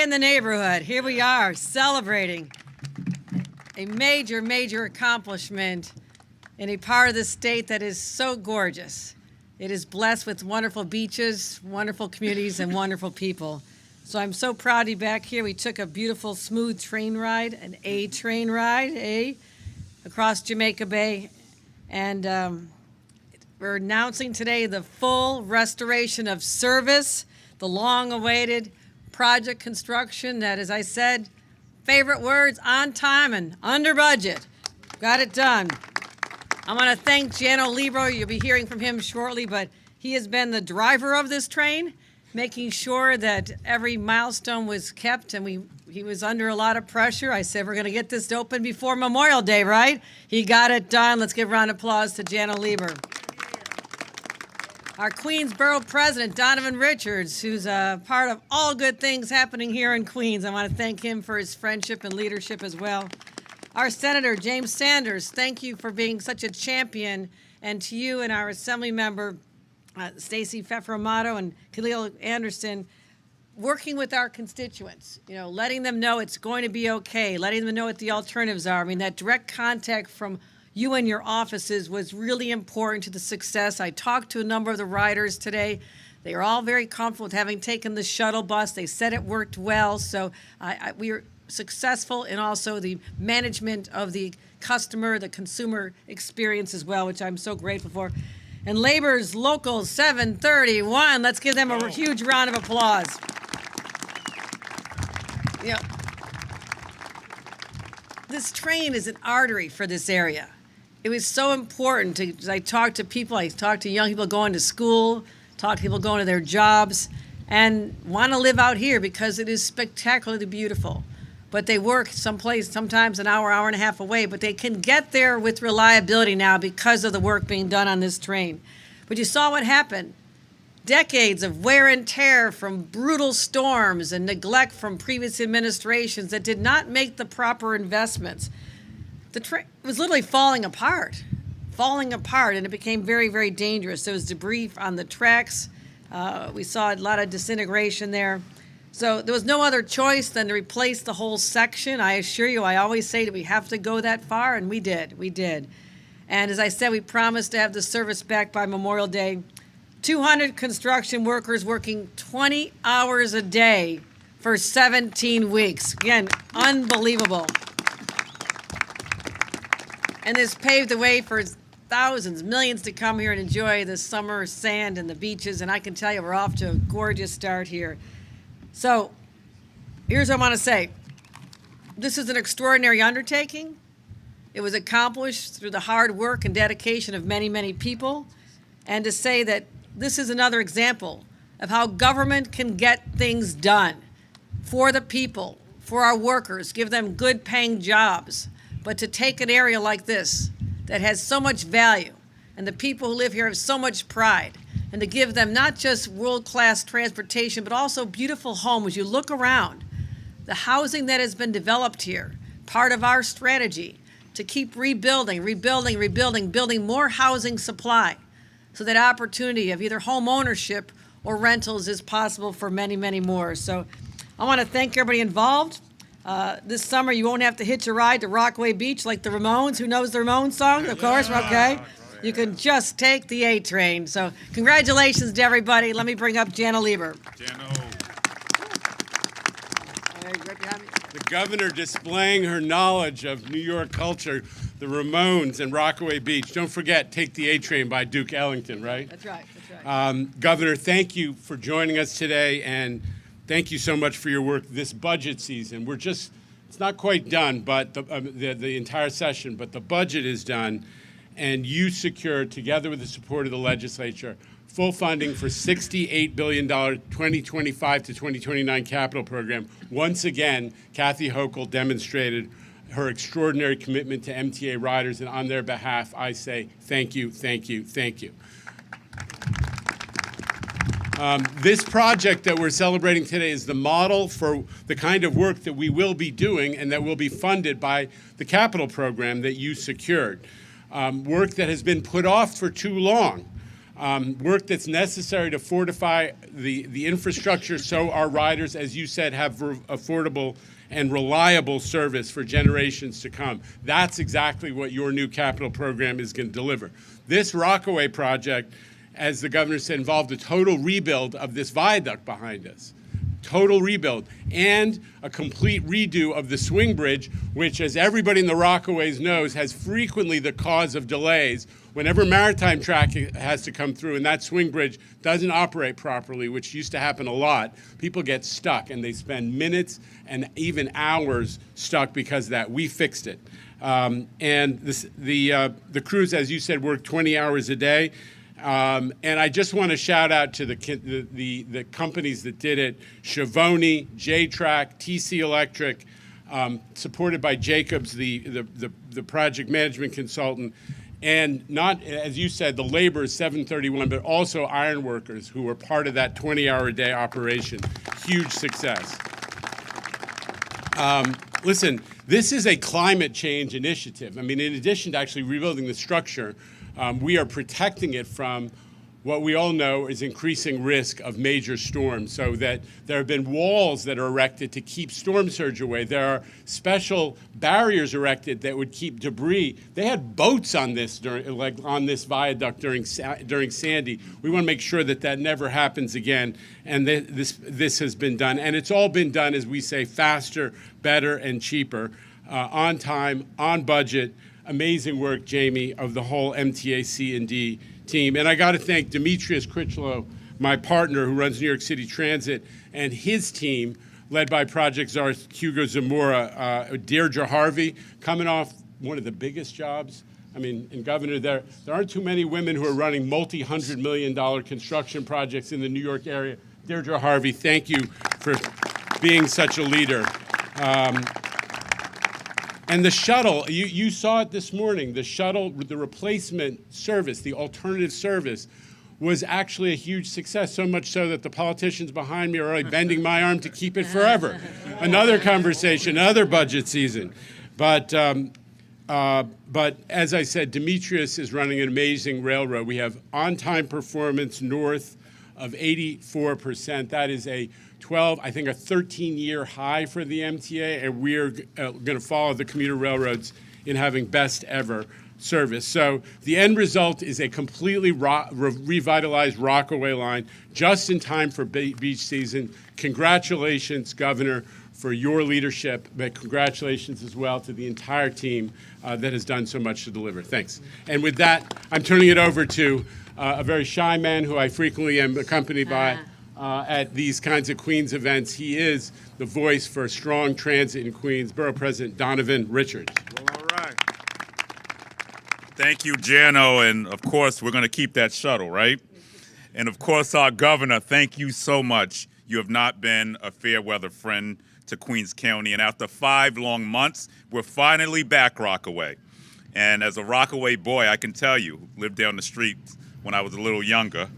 In the neighborhood, here we are celebrating a major, major accomplishment in a part of the state that is so gorgeous. It is blessed with wonderful beaches, wonderful communities, and wonderful people. So I'm so proud to be back here. We took a beautiful, smooth train ride, an A train ride, across Jamaica Bay. And we're announcing today the full restoration of service, the long-awaited project construction that, as I said, favorite words, on time and under budget. Got it done. I want to thank Jano Libro. You'll be hearing from him shortly, but he has been the driver of this train, making sure that every milestone was kept, and he was under a lot of pressure. I said, we're going to get this open before Memorial Day, right? He got it done. Let's give a round of applause to Jano Libro. Our Queensborough president, Donovan Richards, who's a part of all good things happening here in Queens. I want to thank him for his friendship and leadership as well. Our Senator, James Sanders, thank you for being such a champion. And to you and our Assembly member, Stacy, Feffer, Amato, and Khalil Anderson, working with our constituents, letting them know it's going to be okay, letting them know what the alternatives are. I mean, that direct contact from you and your offices was really important to the success. I talked to a number of the riders today. They are all very comfortable with having taken the shuttle bus. They said it worked well. So we are successful in also the management of the customer, the consumer experience as well, which I'm so grateful for. And Labor's Local 731, let's give them a huge round of applause. This train is an artery for this area. It was so important as I talked to people, I talked to young people going to school, talked to people going to their jobs, and want to live out here because it is spectacularly beautiful. But they work someplace, sometimes an hour, hour and a half away, but they can get there with reliability now because of the work being done on this train. But you saw what happened. Decades of wear and tear from brutal storms and neglect from previous administrations that did not make the proper investments. The train was literally falling apart, and it became very, very dangerous. There was debris on the tracks. We saw a lot of disintegration there. So there was no other choice than to replace the whole section. I assure you, I always say that we have to go that far, and we did. And as I said, we promised to have the service back by Memorial Day. 200 construction workers working 20 hours a day for 17 weeks. Again, unbelievable. And this paved the way for thousands, millions to come here and enjoy the summer sand and the beaches. And I can tell you, we're off to a gorgeous start here. So here's what I want to say. This is an extraordinary undertaking. It was accomplished through the hard work and dedication of many, many people. And to say that this is another example of how government can get things done for the people, for our workers, give them good paying jobs. But to take an area like this that has so much value and the people who live here have so much pride, and to give them not just world-class transportation, but also beautiful homes. You look around, the housing that has been developed here, part of our strategy to keep rebuilding, building more housing supply so that opportunity of either home ownership or rentals is possible for many, many more. So I want to thank everybody involved. This summer, you won't have to hitch a ride to Rockaway Beach like the Ramones. Who knows the Ramones song? Of course, okay. You can just take the A train. So congratulations to everybody. Let me bring up Jano Libro. The governor displaying her knowledge of New York culture, the Ramones and Rockaway Beach. Don't forget, Take the A Train by Duke Ellington, right? That's right. Governor, thank you for joining us today, and thank you so much for your work this budget season. It's not quite done, but the entire session, but the budget is done. And you secured, together with the support of the legislature, full funding for $68 billion 2025 to 2029 capital program. Once again, Kathy Hochul demonstrated her extraordinary commitment to MTA riders, and on their behalf, I say thank you, thank you, thank you. This project that we're celebrating today is the model for the kind of work that we will be doing and that will be funded by the capital program that you secured. Work that has been put off for too long. work that's necessary to fortify the infrastructure so our riders, as you said, have affordable and reliable service for generations to come. That's exactly what your new capital program is going to deliver. This Rockaway project, as the governor said, involved a total rebuild of this viaduct behind us. Total rebuild, and a complete redo of the swing bridge, which, as everybody in the Rockaways knows, has frequently the cause of delays. Whenever maritime traffic has to come through and that swing bridge doesn't operate properly, which used to happen a lot, people get stuck and they spend minutes and even hours stuck because of that. We fixed it. And the crews, as you said, work 20 hours a day. And I just want to shout out to the companies that did it: Schiavone, J-Track, TC Electric, supported by Jacobs, the project management consultant, and not, as you said, the labor is 731, but also iron workers who were part of that 20-hour-a-day operation. Huge success. Listen, this is a climate change initiative. I mean, in addition to actually rebuilding the structure, we are protecting it from what we all know is increasing risk of major storms, so that there have been walls that are erected to keep storm surge away. There are special barriers erected that would keep debris. They had boats on this on this viaduct during Sandy. We want to make sure that that never happens again, and this has been done. And it's all been done, as we say, faster, better, and cheaper, on time, on budget. Amazing work, Jamie, of the whole MTA C&D team. And I got to thank Demetrius Critchlow, my partner who runs New York City Transit, and his team, led by Project Czar Hugo Zamora, Deirdre Harvey, coming off one of the biggest jobs. I mean, in Governor, there aren't too many women who are running multi-$100-million construction projects in the New York area. Deirdre Harvey, thank you for being such a leader. And the shuttle, you saw it this morning, the shuttle, the replacement service, the alternative service, was actually a huge success, so much so that the politicians behind me are already bending my arm to keep it forever. Another conversation, another budget season. But as I said, Demetrius is running an amazing railroad. We have on-time performance north of 84%. That is a 13-year high for the MTA, and we're going to follow the commuter railroads in having best ever service. So the end result is a completely revitalized Rockaway line just in time for beach season. Congratulations, Governor, for your leadership, but congratulations as well to the entire team that has done so much to deliver. Thanks. And with that, I'm turning it over to a very shy man who I frequently am accompanied by at these kinds of Queens events. He is the voice for strong transit in Queens, Borough President Donovan Richards. Well, all right. Thank you, Jano, and of course, we're going to keep that shuttle, right? And of course, our governor, thank you so much. You have not been a fair weather friend to Queens County, and after 5 long months, we're finally back Rockaway. And as a Rockaway boy, I can tell you, lived down the street when I was a little younger,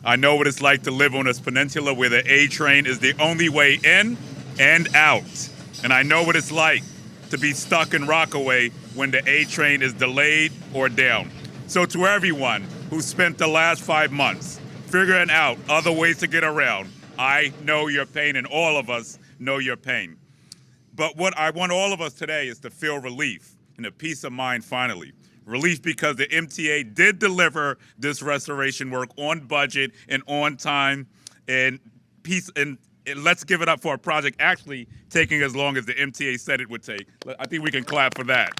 I know what it's like to live on this peninsula where the A train is the only way in and out. And I know what it's like to be stuck in Rockaway when the A train is delayed or down. So to everyone who spent the last 5 months figuring out other ways to get around, I know your pain, and all of us know your pain. But what I want all of us today is to feel relief and a peace of mind finally. Relief because the MTA did deliver this restoration work on budget and on time, and peace. And let's give it up for a project actually taking as long as the MTA said it would take. I think we can clap for that.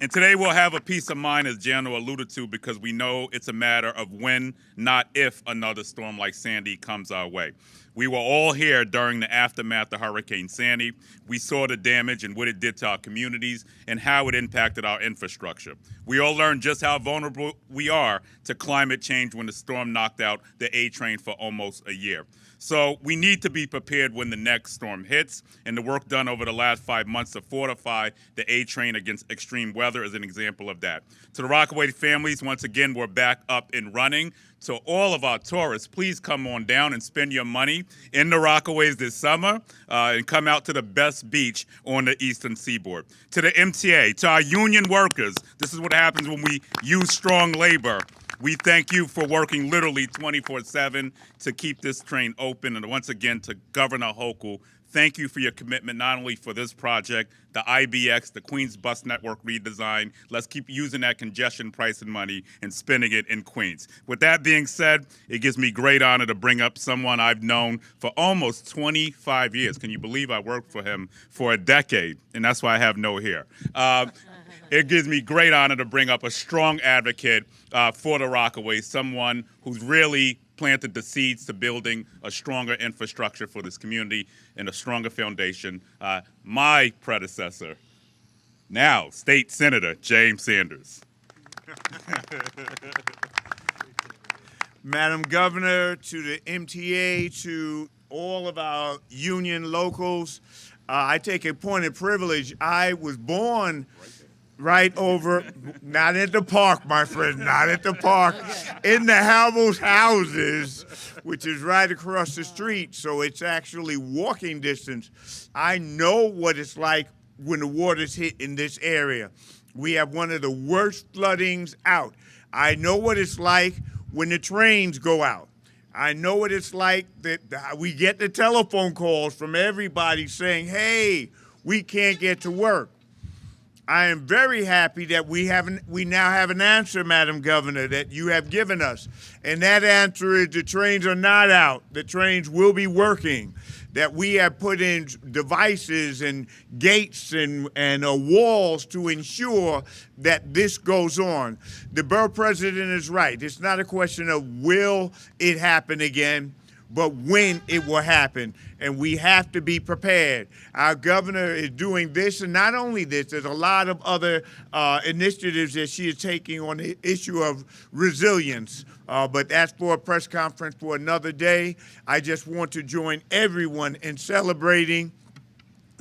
And today we'll have a peace of mind, as Jano alluded to, because we know it's a matter of when, not if, another storm like Sandy comes our way. We were all here during the aftermath of Hurricane Sandy. We saw the damage and what it did to our communities and how it impacted our infrastructure. We all learned just how vulnerable we are to climate change when the storm knocked out the A train for almost a year. So we need to be prepared when the next storm hits, and the work done over the last 5 months to fortify the A train against extreme weather is an example of that. To the Rockaway families, once again, we're back up and running. To all of our tourists, please come on down and spend your money in the Rockaways this summer and come out to the best beach on the eastern seaboard. To the MTA, to our union workers, this is what happens when we use strong labor. We thank you for working literally 24/7 to keep this train open. And once again, to Governor Hochul, thank you for your commitment, not only for this project, the IBX, the Queens Bus Network redesign. Let's keep using that congestion price and money and spending it in Queens. With that being said, it gives me great honor to bring up someone I've known for almost 25 years. Can you believe I worked for him for a decade? And that's why I have no hair. It gives me great honor to bring up a strong advocate for the Rockaway, someone who's really planted the seeds to building a stronger infrastructure for this community and a stronger foundation. My predecessor, now State Senator James Sanders. Madam Governor, to the MTA, to all of our union locals, I take a point of privilege. I was born right over, not at the park, my friend, not at the park, in the Havel's houses, which is right across the street, so it's actually walking distance. I know what it's like when the water's hit in this area. We have one of the worst floodings out. I know what it's like when the trains go out. I know what it's like that we get the telephone calls from everybody saying, hey, we can't get to work. I am very happy that we now have an answer, Madam Governor, that you have given us. And that answer is the trains are not out. The trains will be working. That we have put in devices and gates and walls to ensure that this goes on. The borough president is right. It's not a question of will it happen again, but when it will happen. And we have to be prepared. Our governor is doing this, and not only this, there's a lot of other initiatives that she is taking on the issue of resilience. But that's for a press conference for another day. I just want to join everyone in celebrating,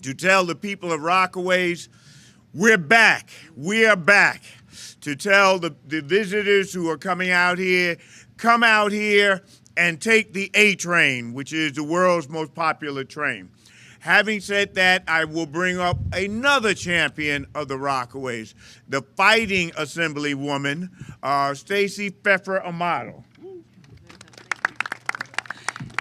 to tell the people of Rockaways, we're back. We are back. To tell the visitors who are coming out here, come out here and take the A Train, which is the world's most popular train. Having said that, I will bring up another champion of the Rockaways, the fighting assemblywoman, Stacy Feffer Amato.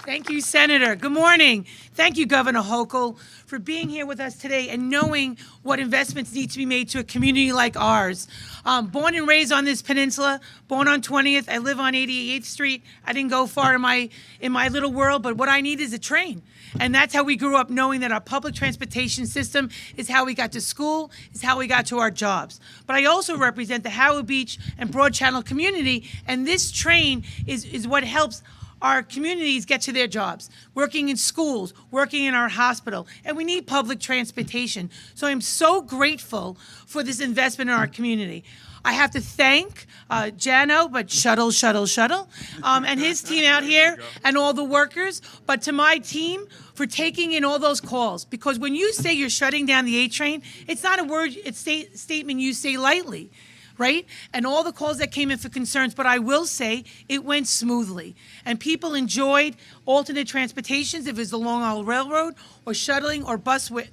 Thank you, Senator. Good morning. Thank you, Governor Hochul, for being here with us today and knowing what investments need to be made to a community like ours. Born and raised on this peninsula, born on 20th. I live on 88th Street. I didn't go far in my little world, but what I need is a train. And that's how we grew up, knowing that our public transportation system is how we got to school, is how we got to our jobs. But I also represent the Howard Beach and Broad Channel community, and this train is what helps our communities get to their jobs, working in schools, working in our hospital, and we need public transportation. So I'm so grateful for this investment in our community. I have to thank Jano, but Shuttle, and his team out here and all the workers, but to my team for taking in all those calls. Because when you say you're shutting down the A Train, it's not a word, it's a statement you say lightly. Right? And all the calls that came in for concerns, but I will say it went smoothly. And people enjoyed alternate transportations, if it was the Long Island Railroad or shuttling or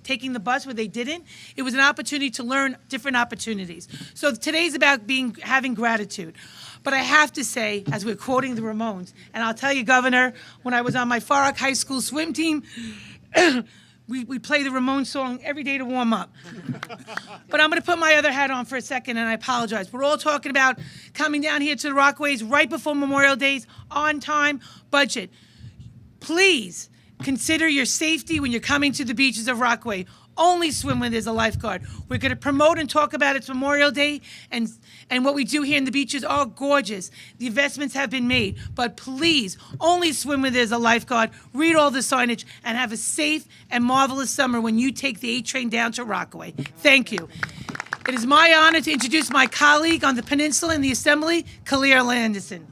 taking the bus where they didn't. It was an opportunity to learn different opportunities. So today's about having gratitude. But I have to say, as we're quoting the Ramones, and I'll tell you, Governor, when I was on my Far Rock High School swim team, we play the Ramones song every day to warm up. But I'm going to put my other hat on for a second, and I apologize. We're all talking about coming down here to the Rockaways right before Memorial Days, on time, budget. Please consider your safety when you're coming to the beaches of Rockaway. Only swim when there's a lifeguard. We're going to promote and talk about it's Memorial Day, and what we do here in the beaches are gorgeous. The investments have been made, but please only swim when there's a lifeguard. Read all the signage and have a safe and marvelous summer when you take the A Train down to Rockaway. Thank you. It is my honor to introduce my colleague on the peninsula in the Assembly, Kalia Landerson.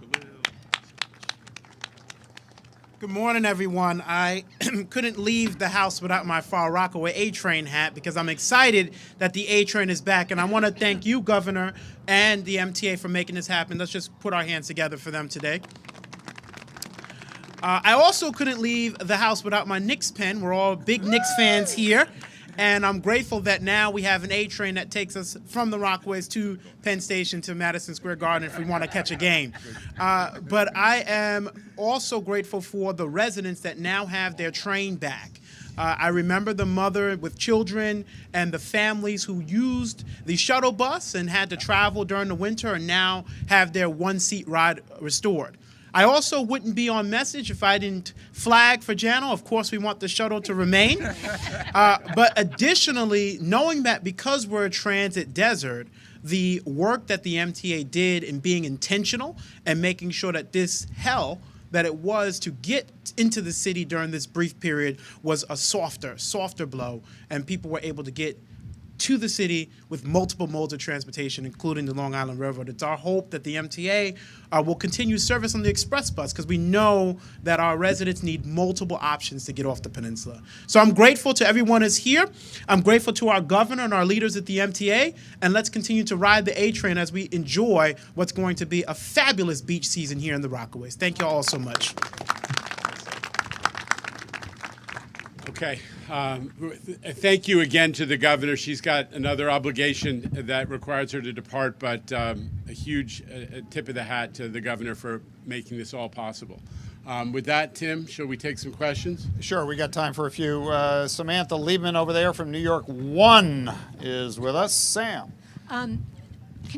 Good morning, everyone. I couldn't leave the house without my Far Rockaway A Train hat because I'm excited that the A Train is back, and I want to thank you, Governor, and the MTA for making this happen. Let's just put our hands together for them today. I also couldn't leave the house without my Knicks pen. We're all big Knicks fans here. And I'm grateful that now we have an A train that takes us from the Rockaways to Penn Station to Madison Square Garden if we want to catch a game. But I am also grateful for the residents that now have their train back. I remember the mother with children and the families who used the shuttle bus and had to travel during the winter and now have their one-seat ride restored. I also wouldn't be on message if I didn't flag for Jano. Of course, we want the shuttle to remain. But additionally, knowing that because we're a transit desert, the work that the MTA did in being intentional and making sure that this hell that it was to get into the city during this brief period was a softer blow, and people were able to get to the city with multiple modes of transportation, including the Long Island Railroad. It's our hope that the MTA will continue service on the express bus because we know that our residents need multiple options to get off the peninsula. So I'm grateful to everyone who's here. I'm grateful to our governor and our leaders at the MTA, and let's continue to ride the A train as we enjoy what's going to be a fabulous beach season here in the Rockaways. Thank you all so much. Okay. Thank you again to the governor. She's got another obligation that requires her to depart, but a huge tip of the hat to the governor for making this all possible. With that, Tim, shall we take some questions? Sure, we got time for a few. Samantha Leeman over there from New York 1 is with us. Sam. Can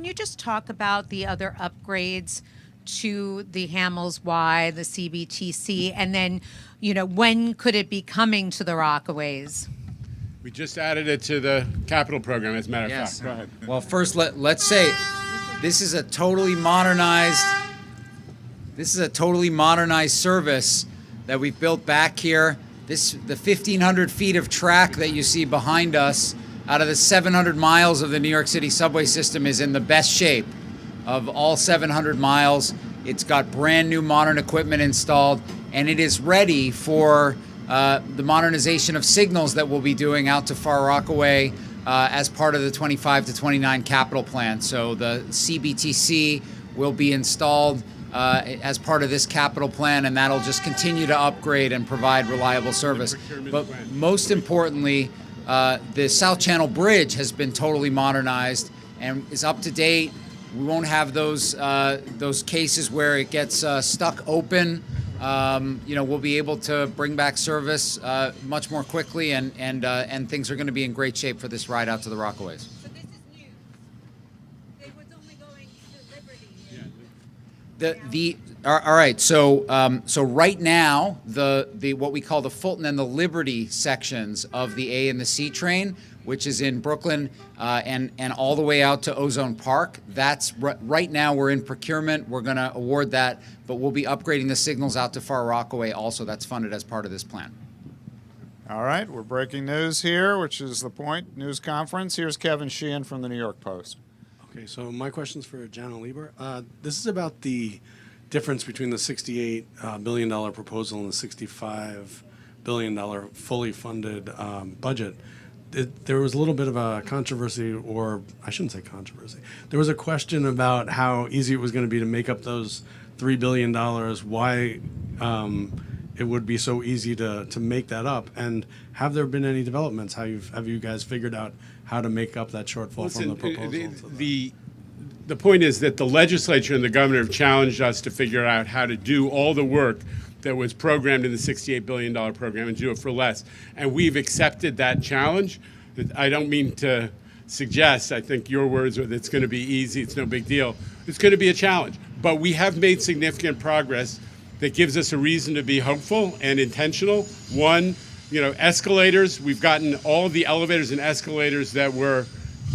you just talk about the other upgrades to the Hamels Y, the CBTC, and then, when could it be coming to the Rockaways? We just added it to the capital program, as a matter of Yes. fact. Go ahead. Well, first, let's say this is a totally modernized service that we've built back here. The 1,500 feet of track that you see behind us, out of the 700 miles of the New York City subway system, is in the best shape of all 700 miles. It's got brand new modern equipment installed, and it is ready for the modernization of signals that we'll be doing out to Far Rockaway as part of the 25 to 29 capital plan. So the CBTC will be installed as part of this capital plan, and that'll just continue to upgrade and provide reliable service. But most importantly, the South Channel Bridge has been totally modernized and is up to date. We won't have those cases where it gets stuck open. We'll be able to bring back service much more quickly, and things are going to be in great shape for this ride out to the Rockaways. So this is new. It was only going to Liberty. All right. So right now, the what we call the Fulton and the Liberty sections of the A and the C train, which is in Brooklyn and all the way out to Ozone Park. That's right now we're in procurement. We're going to award that, but we'll be upgrading the signals out to Far Rockaway also. That's funded as part of this plan. All right, we're breaking news here, which is the point. News conference. Here's Kevin Sheen from the New York Post. Okay, so my question's for Jana Lieber. This is about the difference between the $68 billion proposal and the $65 billion fully funded budget. There was a little bit of a controversy, or I shouldn't say controversy. There was a question about how easy it was going to be to make up those $3 billion, why it would be so easy to make that up, and have there been any developments? Have you guys figured out how to make up that shortfall from the proposal? The point is that the legislature and the governor have challenged us to figure out how to do all the work that was programmed in the $68 billion program and do it for less. And we've accepted that challenge. I don't mean to suggest, I think your words are that it's going to be easy, it's no big deal. It's going to be a challenge. But we have made significant progress that gives us a reason to be hopeful and intentional. One, escalators. We've gotten all of the elevators and escalators that were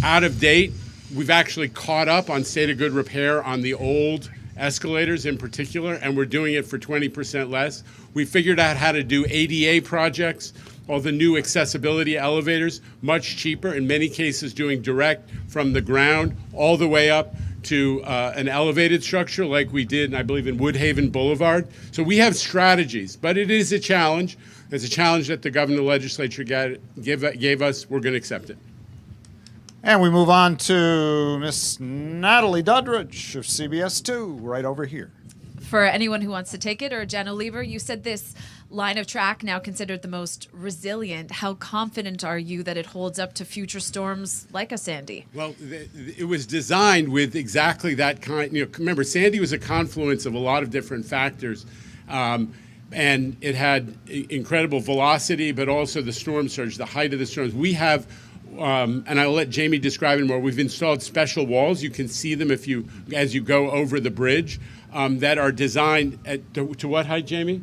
out of date. We've actually caught up on state of good repair on the old escalators in particular, and we're doing it for 20% less. We figured out how to do ADA projects, all the new accessibility elevators, much cheaper, in many cases doing direct from the ground all the way up to an elevated structure like we did, I believe, in Woodhaven Boulevard. So we have strategies, but it is a challenge. It's a challenge that the governor and the legislature gave us. We're going to accept it. And we move on to Miss Natalie Duddridge of CBS 2, right over here. For anyone who wants to take it, or Jana Lieber, you said this: line of track, now considered the most resilient. How confident are you that it holds up to future storms like a Sandy? Well, it was designed with exactly that kind. Remember, Sandy was a confluence of a lot of different factors, and it had incredible velocity, but also the storm surge, the height of the storms. We have, and I'll let Jamie describe it more. We've installed special walls. You can see them as you go over the bridge, that are designed to what height, Jamie?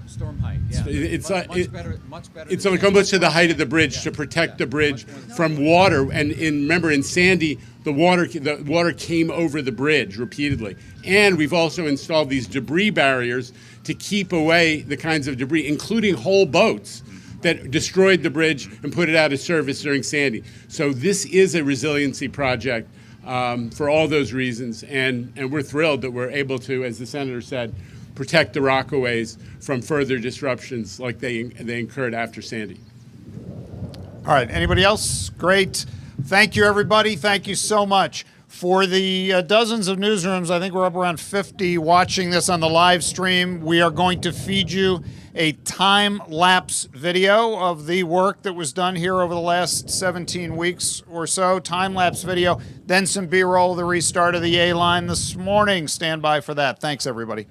Storm height. Yeah. It's much better. It's almost to the height of the bridge to protect the bridge from water. And remember, in Sandy, the water came over the bridge repeatedly. And we've also installed these debris barriers to keep away the kinds of debris, including whole boats that destroyed the bridge and put it out of service during Sandy. So this is a resiliency project for all those reasons, and we're thrilled that we're able to, as the senator said, protect the Rockaways from further disruptions like they incurred after Sandy. All right, anybody else? Great. Thank you, everybody. Thank you so much. For the dozens of newsrooms, I think we're up around 50 watching this on the live stream. We are going to feed you a time-lapse video of the work that was done here over the last 17 weeks or so. Time-lapse video, then some B-roll, the restart of the A line this morning. Stand by for that. Thanks, everybody.